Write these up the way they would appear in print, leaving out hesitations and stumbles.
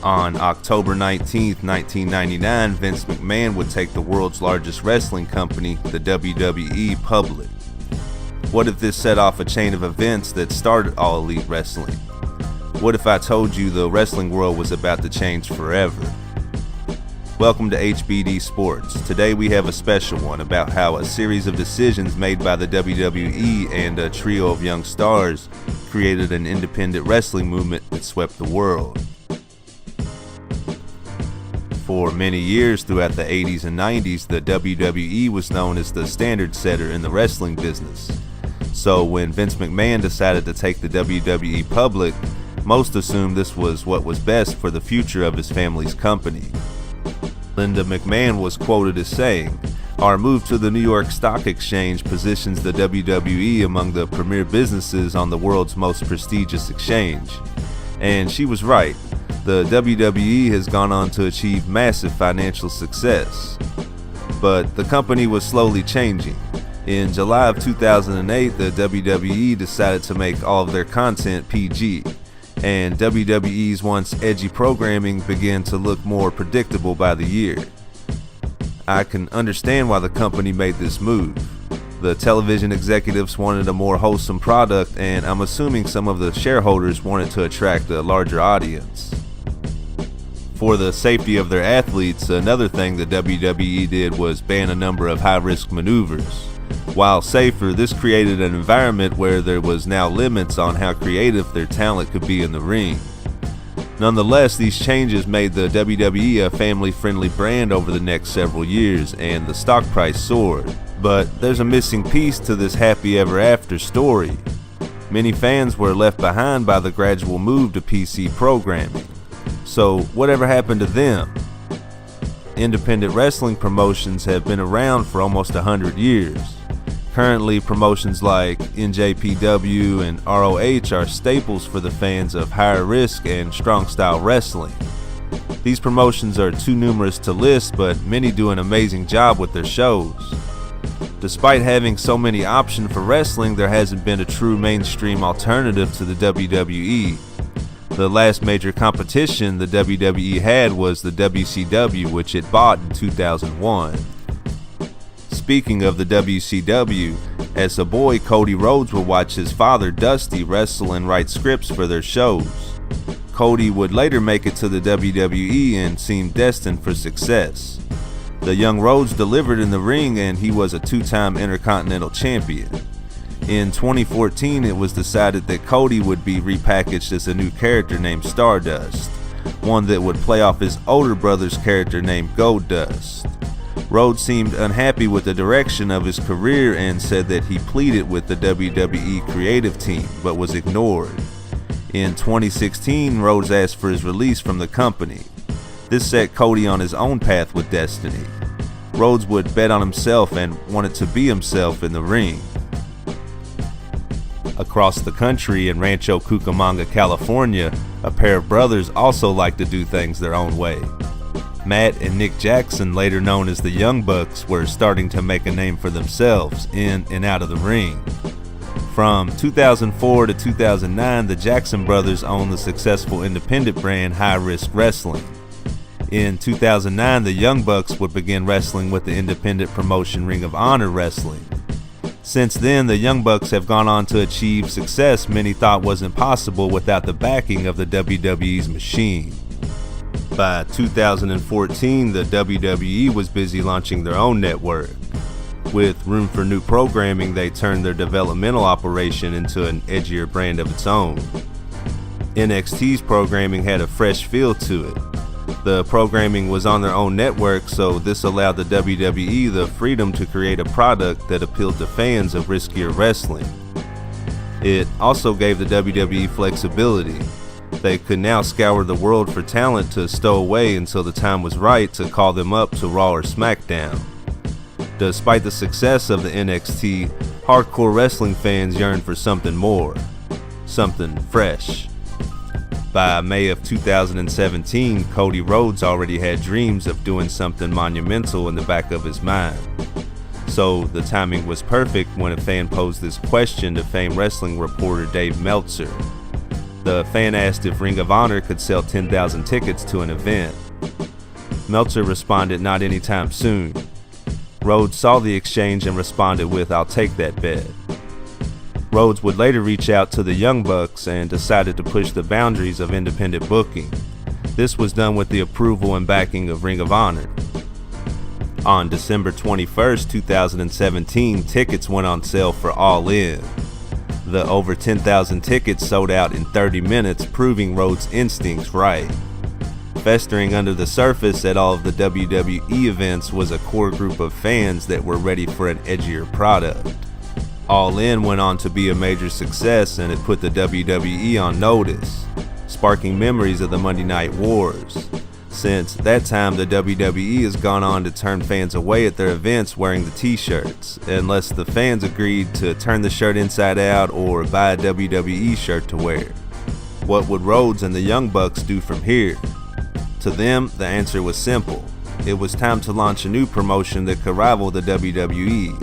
On October 19th, 1999, Vince McMahon would take the world's largest wrestling company, the WWE, public. What if this set off a chain of events that started All Elite Wrestling? What if I told you the wrestling world was about to change forever? Welcome to HBD Sports. Today we have a special one about how a series of decisions made by the WWE and a trio of young stars created an independent wrestling movement that swept the world. For many years throughout the 80s and 90s, the WWE was known as the standard setter in the wrestling business. So when Vince McMahon decided to take the WWE public, most assumed this was what was best for the future of his family's company. Linda McMahon was quoted as saying, "Our move to the New York Stock Exchange positions the WWE among the premier businesses on the world's most prestigious exchange." And she was right. The WWE has gone on to achieve massive financial success. But the company was slowly changing. In July of 2008, the WWE decided to make all of their content PG. And WWE's once edgy programming began to look more predictable by the year. I can understand why the company made this move. The television executives wanted a more wholesome product, and I'm assuming some of the shareholders wanted to attract a larger audience. For the safety of their athletes, another thing the WWE did was ban a number of high-risk maneuvers. While safer, this created an environment where there was now limits on how creative their talent could be in the ring. Nonetheless, these changes made the WWE a family-friendly brand over the next several years, and the stock price soared. But there's a missing piece to this happy ever after story. Many fans were left behind by the gradual move to PC programming. So whatever happened to them? Independent wrestling promotions have been around for almost 100 years. Currently, promotions like NJPW and ROH are staples for the fans of higher risk and strong style wrestling. These promotions are too numerous to list, but many do an amazing job with their shows. Despite having so many options for wrestling, there hasn't been a true mainstream alternative to the WWE. The last major competition the WWE had was the WCW, which it bought in 2001. Speaking of the WCW, as a boy, Cody Rhodes would watch his father, Dusty, wrestle and write scripts for their shows. Cody would later make it to the WWE and seemed destined for success. The young Rhodes delivered in the ring, and he was a two-time Intercontinental Champion. In 2014, it was decided that Cody would be repackaged as a new character named Stardust, one that would play off his older brother's character named Goldust. Rhodes seemed unhappy with the direction of his career and said that he pleaded with the WWE creative team, but was ignored. In 2016, Rhodes asked for his release from the company. This set Cody on his own path with destiny. Rhodes would bet on himself and wanted to be himself in the ring. Across the country in Rancho Cucamonga, California, a pair of brothers also like to do things their own way. Matt and Nick Jackson, later known as the Young Bucks, were starting to make a name for themselves in and out of the ring. From 2004 to 2009, the Jackson brothers owned the successful independent brand High Risk Wrestling. In 2009, the Young Bucks would begin wrestling with the independent promotion Ring of Honor Wrestling. Since then, the Young Bucks have gone on to achieve success many thought wasn't possible without the backing of the WWE's machine. By 2014, the WWE was busy launching their own network. With room for new programming, they turned their developmental operation into an edgier brand of its own. NXT's programming had a fresh feel to it. The programming was on their own network, so this allowed the WWE the freedom to create a product that appealed to fans of riskier wrestling. It also gave the WWE flexibility. They could now scour the world for talent to stow away until the time was right to call them up to Raw or SmackDown. Despite the success of the NXT, hardcore wrestling fans yearned for something more, something fresh. By May of 2017, Cody Rhodes already had dreams of doing something monumental in the back of his mind. So the timing was perfect when a fan posed this question to famed wrestling reporter Dave Meltzer. The fan asked if Ring of Honor could sell 10,000 tickets to an event. Meltzer responded, "Not anytime soon." Rhodes saw the exchange and responded with, "I'll take that bet." Rhodes would later reach out to the Young Bucks and decided to push the boundaries of independent booking. This was done with the approval and backing of Ring of Honor. On December 21st, 2017, tickets went on sale for All In. The over 10,000 tickets sold out in 30 minutes, proving Rhodes' instincts right. Festering under the surface at all of the WWE events was a core group of fans that were ready for an edgier product. All In went on to be a major success, and it put the WWE on notice, sparking memories of the Monday Night Wars. Since that time, the WWE has gone on to turn fans away at their events wearing the t-shirts, unless the fans agreed to turn the shirt inside out or buy a WWE shirt to wear. What would Rhodes and the Young Bucks do from here? To them, the answer was simple. It was time to launch a new promotion that could rival the WWE.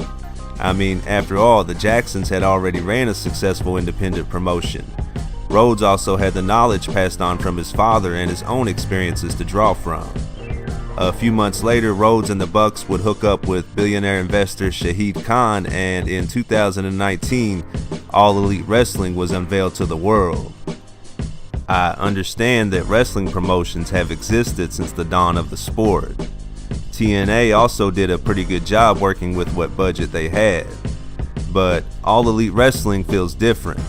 I mean, after all, the Jacksons had already ran a successful independent promotion. Rhodes also had the knowledge passed on from his father and his own experiences to draw from. A few months later, Rhodes and the Bucks would hook up with billionaire investor Shahid Khan, and in 2019, All Elite Wrestling was unveiled to the world. I understand that wrestling promotions have existed since the dawn of the sport. TNA also did a pretty good job working with what budget they had. But All Elite Wrestling feels different.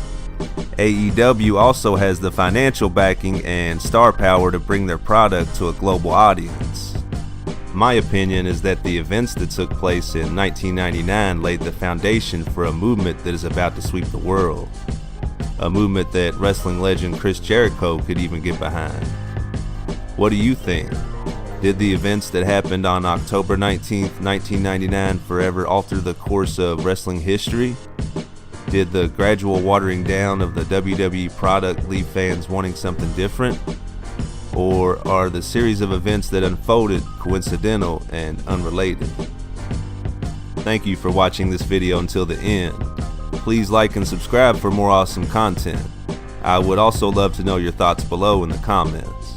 AEW also has the financial backing and star power to bring their product to a global audience. My opinion is that the events that took place in 1999 laid the foundation for a movement that is about to sweep the world. A movement that wrestling legend Chris Jericho could even get behind. What do you think? Did the events that happened on October 19th, 1999 forever alter the course of wrestling history? Did the gradual watering down of the WWE product leave fans wanting something different? Or are the series of events that unfolded coincidental and unrelated? Thank you for watching this video until the end. Please like and subscribe for more awesome content. I would also love to know your thoughts below in the comments.